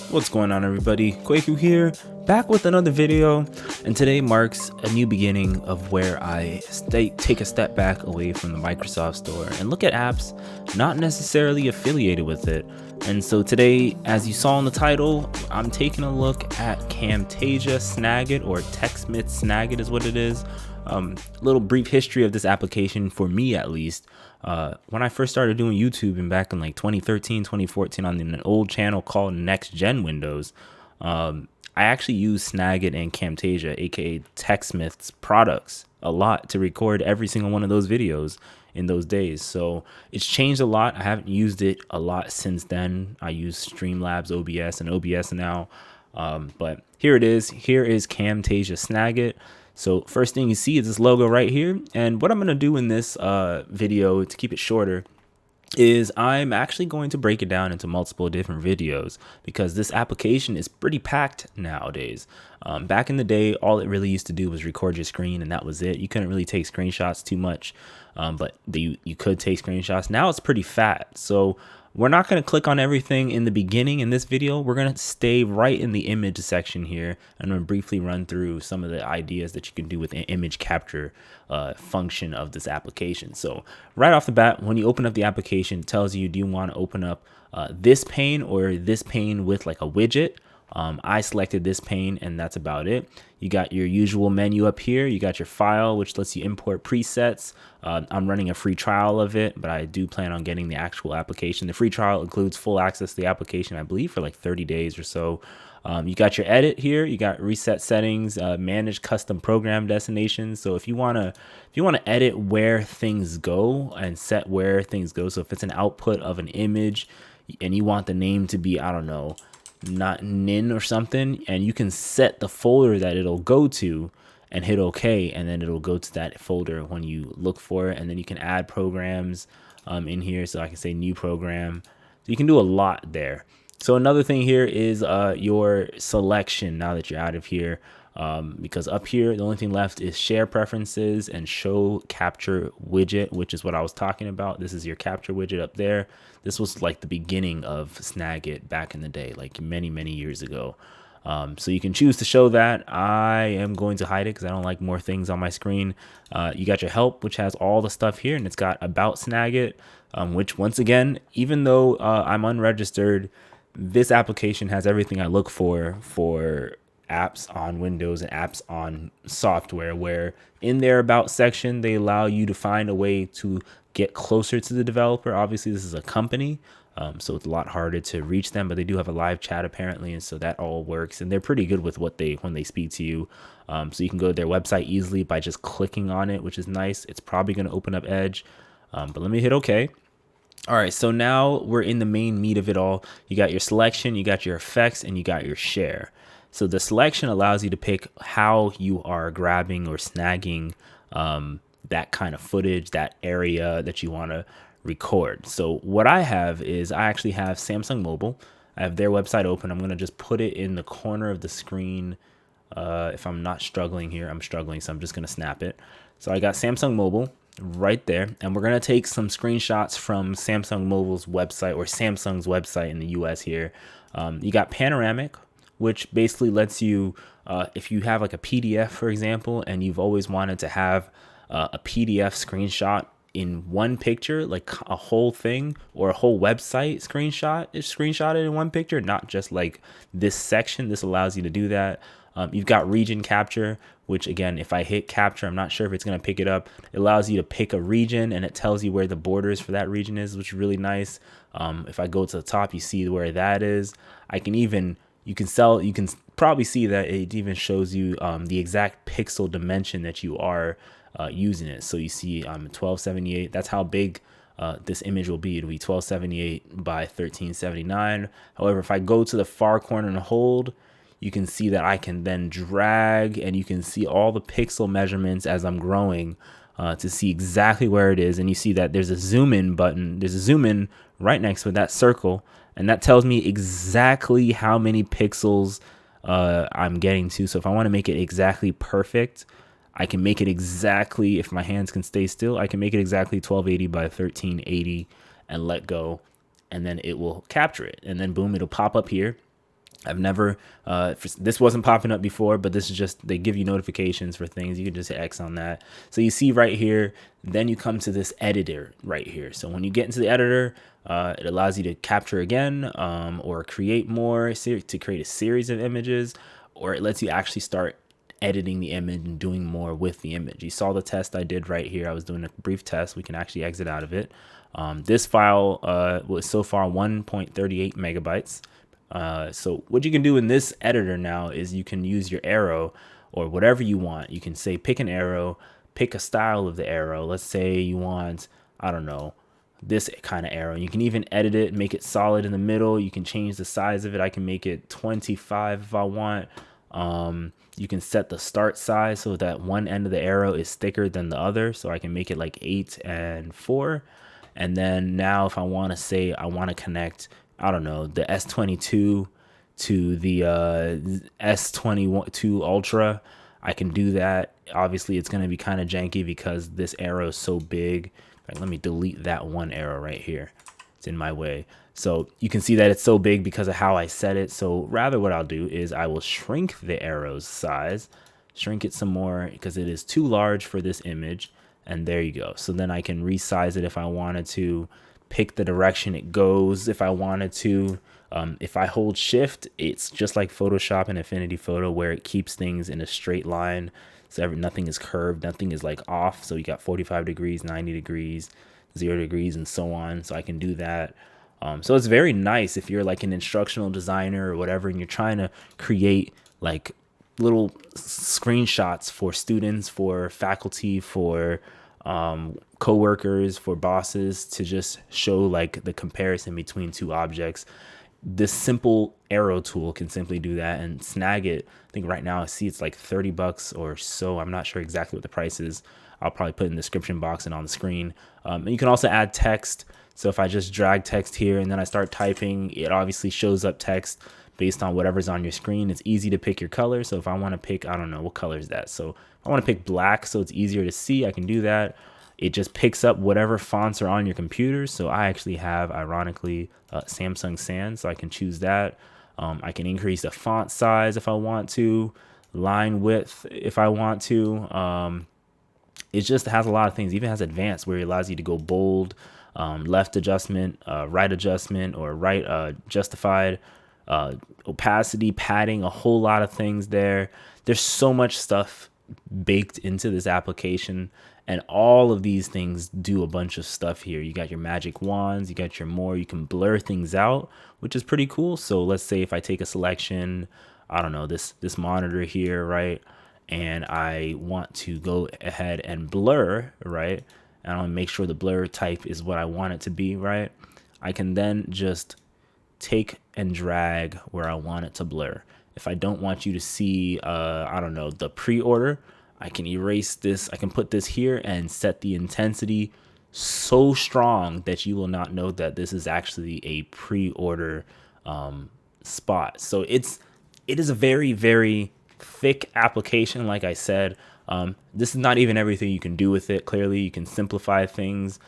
What's going on, everybody? Kwaku here, back with another video, and today marks a new beginning of where I take a step back away from the Microsoft Store and look at apps not necessarily affiliated with it. And so today, as you saw in the title, I'm taking a look at Camtasia Snagit, or TechSmith Snagit is what it is. Little brief history of this application, for me at least. When I first started doing YouTube and back in like 2013, 2014 on an old channel called Next Gen Windows, I actually used Snagit and Camtasia, aka TechSmith's products, a lot to record every single one of those videos in those days. So it's changed a lot. I haven't used it a lot since then. I use Streamlabs, OBS, and OBS now. But here it is. Here is Camtasia Snagit. So first thing you see is this logo right here. And what I'm going to do in this video, to keep it shorter, is I'm actually going to break it down into multiple different videos, because this application is pretty packed nowadays. Back in the day, all it really used to do was record your screen, and that was it. You couldn't really take screenshots too much, but you could take screenshots. Now it's pretty fat. So we're not going to click on everything in the beginning in this video. We're going to stay right in the image section here, and I'm going to briefly run through some of the ideas that you can do with the image capture function of this application. So right off the bat, when you open up the application, it tells you, do you want to open up this pane or this pane with like a widget? I selected this pane, and that's about it. You got your usual menu up here. You got your file, which lets you import presets. I'm running a free trial of it, but I do plan on getting the actual application. The free trial includes full access to the application, I believe, for like 30 days or so. You got your edit here. You got reset settings, manage custom program destinations. So if you wanna edit where things go and set where things go. So if it's an output of an image and you want the name to be, I don't know, not nin or something, and you can set the folder that it'll go to and hit OK, and then it'll go to that folder when you look for it. And then you can add programs in here. So I can say new program. So you can do a lot there. So another thing here is your selection now that you're out of here, because up here the only thing left is share preferences and show capture widget, which is what I was talking about. This is your capture widget up there. This was like the beginning of Snagit back in the day, like many years ago. So you can choose to show that. I am going to hide it because I don't like more things on my screen. You got your help, which has all the stuff here, and it's got about Snagit, which once again, even though I'm unregistered, this application has everything I look for apps on Windows and apps on software, where in their about section, they allow you to find a way to get closer to the developer. Obviously, this is a company, so it's a lot harder to reach them, but they do have a live chat apparently, and so that all works. And they're pretty good with when they speak to you. So you can go to their website easily by just clicking on it, which is nice. It's probably going to open up Edge, but let me hit OK. All right, so now we're in the main meat of it all. You got your selection, you got your effects, and you got your share. So the selection allows you to pick how you are grabbing or snagging that kind of footage, that area that you want to record. So what I have is I actually have Samsung Mobile. I have their website open. I'm going to just put it in the corner of the screen. If I'm not struggling here, I'm struggling, so I'm just going to snap it. So I got Samsung Mobile right there, and we're going to take some screenshots from Samsung Mobile's website, or Samsung's website in the US here. You got panoramic, which basically lets you, if you have like a PDF, for example, and you've always wanted to have a PDF screenshot in one picture, like a whole thing or a whole website screenshotted in one picture, not just like this section. This allows you to do that. You've got region capture, which again, if I hit capture, I'm not sure if it's going to pick it up. It allows you to pick a region, and it tells you where the borders for that region is, which is really nice. If I go to the top, you see where that is. You can probably see that it even shows you the exact pixel dimension that you are using it. So you see 1278, that's how big this image will be. It'll be 1278 by 1379. However, if I go to the far corner and hold, you can see that I can then drag, and you can see all the pixel measurements as I'm growing to see exactly where it is. And you see that there's a zoom in button. There's a zoom in right next to that circle, and that tells me exactly how many pixels I'm getting to. So if I want to make it exactly perfect, I can make it exactly, if my hands can stay still, I can make it exactly 1280 by 1380 and let go, and then it will capture it. And then boom, it'll pop up here. I've never, this wasn't popping up before, but this is just, they give you notifications for things. You can just hit X on that. So you see right here, then you come to this editor right here. So when you get into the editor, it allows you to capture again, or create more, to create a series of images, or it lets you actually start editing the image and doing more with the image. You saw the test I did right here. I was doing a brief test. We can actually exit out of it. This file was so far 1.38 megabytes. So what you can do in this editor now is you can use your arrow or whatever you want. You can say, pick an arrow, pick a style of the arrow. Let's say you want, I don't know, this kind of arrow. You can even edit it, make it solid in the middle. You can change the size of it. I can make it 25 if I want. You can set the start size so that one end of the arrow is thicker than the other. So I can make it like 8 and 4. And then now if I want to say I want to connect, I don't know, the S22 to the S22 Ultra, I can do that. Obviously, it's going to be kind of janky because this arrow is so big. Right, let me delete that one arrow right here. It's in my way. So you can see that it's so big because of how I set it. So rather what I'll do is I will shrink the arrow's size, shrink it some more because it is too large for this image. And there you go. So then I can resize it if I wanted to, pick the direction it goes if I wanted to. If I hold shift, it's just like Photoshop and Affinity Photo where it keeps things in a straight line. So nothing is curved, nothing is like off. So you got 45 degrees, 90 degrees, 0 degrees, and so on. So I can do that. So it's very nice if you're like an instructional designer or whatever, and you're trying to create like little screenshots for students, for faculty, for co-workers, for bosses, to just show like the comparison between two objects. This simple arrow tool can simply do that. And Snagit, I think right now I see it's like 30 bucks or so. I'm not sure exactly what the price is. I'll probably put in the description box and on the screen. And you can also add text. So if I just drag text here and then I start typing, it obviously shows up text based on whatever's on your screen. It's easy to pick your color. So if I want to pick, I don't know, what color is that? So if I want to pick black so it's easier to see, I can do that. It just picks up whatever fonts are on your computer. So I actually have, ironically, Samsung Sans, so I can choose that. I can increase the font size if I want to, line width if I want to. It just has a lot of things. It even has advanced where it allows you to go bold, left adjustment, right adjustment, or right justified, opacity, padding, a whole lot of things there. There's so much stuff baked into this application, and all of these things do a bunch of stuff here. You got your magic wands, you got your more, you can blur things out, which is pretty cool. So let's say if I take a selection, I don't know, this monitor here, right? And I want to go ahead and blur, right? And I want to make sure the blur type is what I want it to be, right? I can then just take and drag where I want it to blur. If I don't want you to see, I don't know, the pre-order, I can erase this. I can put this here and set the intensity so strong that you will not know that this is actually a pre-order spot. So it is a very, very thick application. Like I said, this is not even everything you can do with it. Clearly, you can simplify things.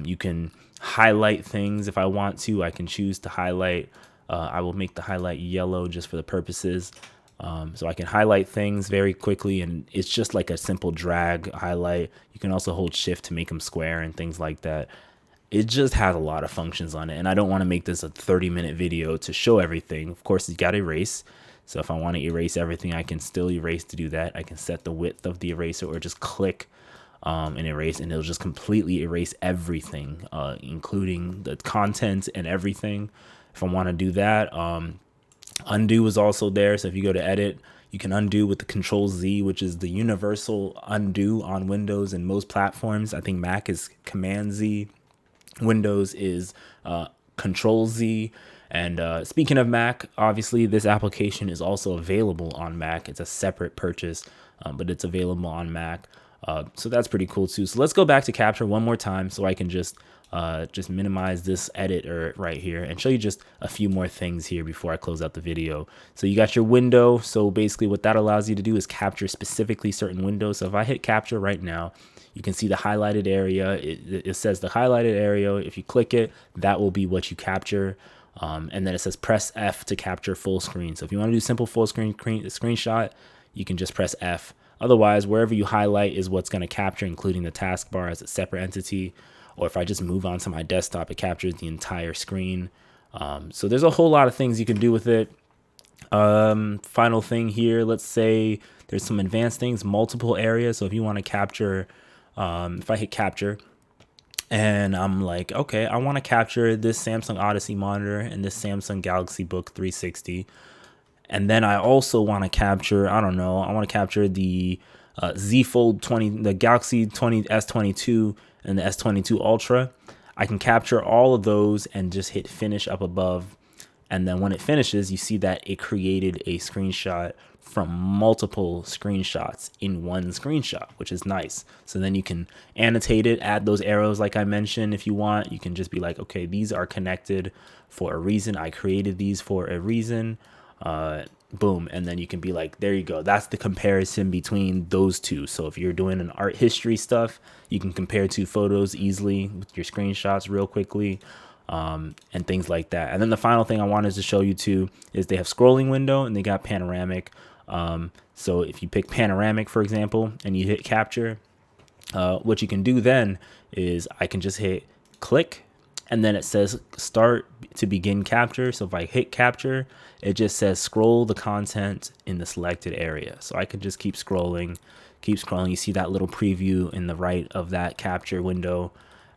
You can highlight things if I want to. I can choose to highlight. I will make the highlight yellow just for the purposes. So I can highlight things very quickly, and it's just like a simple drag highlight. You can also hold shift to make them square and things like that. It just has a lot of functions on it, and I don't want to make this a 30-minute video to show everything. Of course, you got to erase. So if I want to erase everything, I can still erase to do that. I can set the width of the eraser or just click and erase, and it'll just completely erase everything, including the content and everything. If I want to do that, undo is also there. So if you go to edit, you can undo with the Control Z, which is the universal undo on Windows and most platforms. I think Mac is Command Z. Windows is Control Z. And speaking of Mac, obviously this application is also available on Mac. It's a separate purchase, but it's available on Mac. So that's pretty cool too. So let's go back to Capture one more time so I can just just minimize this editor right here and show you just a few more things here before I close out the video. So you got your window. So basically what that allows you to do is capture specifically certain windows. So if I hit capture right now, you can see the highlighted area. It says the highlighted area. If you click it, that will be what you capture. And then it says press F to capture full screen. So if you want to do simple full screen screenshot, you can just press F. Otherwise, wherever you highlight is what's going to capture, including the taskbar as a separate entity. Or if I just move on to my desktop, it captures the entire screen. So there's a whole lot of things you can do with it. Final thing here, let's say there's some advanced things, multiple areas. So if you want to capture, if I hit capture and I'm like, okay, I want to capture this Samsung Odyssey monitor and this Samsung Galaxy Book 360. And then I also want to capture, I don't know, I want to capture the Z Fold 20, the Galaxy S22 and the S22 Ultra. I can capture all of those and just hit finish up above. And then when it finishes, you see that it created a screenshot from multiple screenshots in one screenshot, which is nice. So then you can annotate it, add those arrows like I mentioned if you want. You can just be like, okay, these are connected for a reason. I created these for a reason. Boom. And then you can be like, there you go. That's the comparison between those two. So if you're doing an art history stuff, you can compare two photos easily with your screenshots real quickly, and things like that. And then the final thing I wanted to show you too is they have scrolling window and they got panoramic. So if you pick panoramic, for example, and you hit capture, what you can do then is I can just hit click and then it says start to begin capture. So if I hit capture, it just says scroll the content in the selected area. So I can just keep scrolling. You see that little preview in the right of that capture window.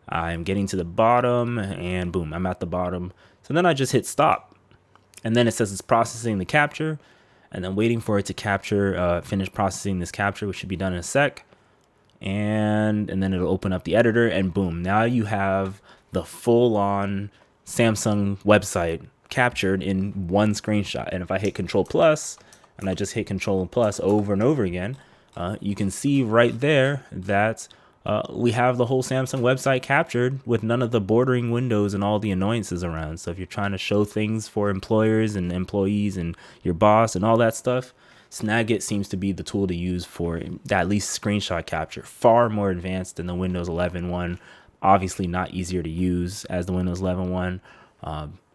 I'm getting to the bottom and boom, I'm at the bottom. So then I just hit stop. And then it says it's processing the capture and then waiting for it to capture, finish processing this capture, which should be done in a sec. And then it'll open up the editor and boom, now you have the full-on Samsung website captured in one screenshot. And if I hit Control Plus and I just hit Control Plus over and over again, you can see right there that we have the whole Samsung website captured with none of the bordering windows and all the annoyances around. So if you're trying to show things for employers and employees and your boss and all that stuff, Snagit seems to be the tool to use for at least screenshot capture. Far more advanced than the Windows 11 one. Obviously not easier to use as the Windows 11 one.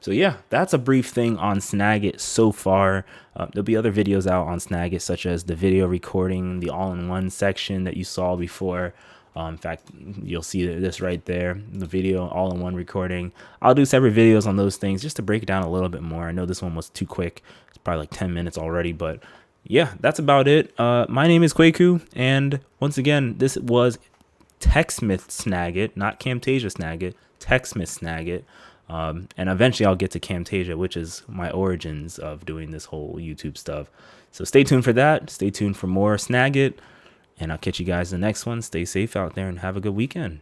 So yeah, that's a brief thing on Snagit so far. There'll be other videos out on Snagit, such as the video recording, the all-in-one section that you saw before. In fact, you'll see this right there, the video all-in-one recording. I'll do separate videos on those things just to break it down a little bit more. I know this one was too quick. It's probably like 10 minutes already, but yeah, that's about it. My name is Kwaku, and once again, this was TechSmith Snagit, not Camtasia Snagit, TechSmith Snagit. And eventually I'll get to Camtasia, which is my origins of doing this whole YouTube stuff. So stay tuned for that. Stay tuned for more Snagit, and I'll catch you guys in the next one. Stay safe out there and have a good weekend.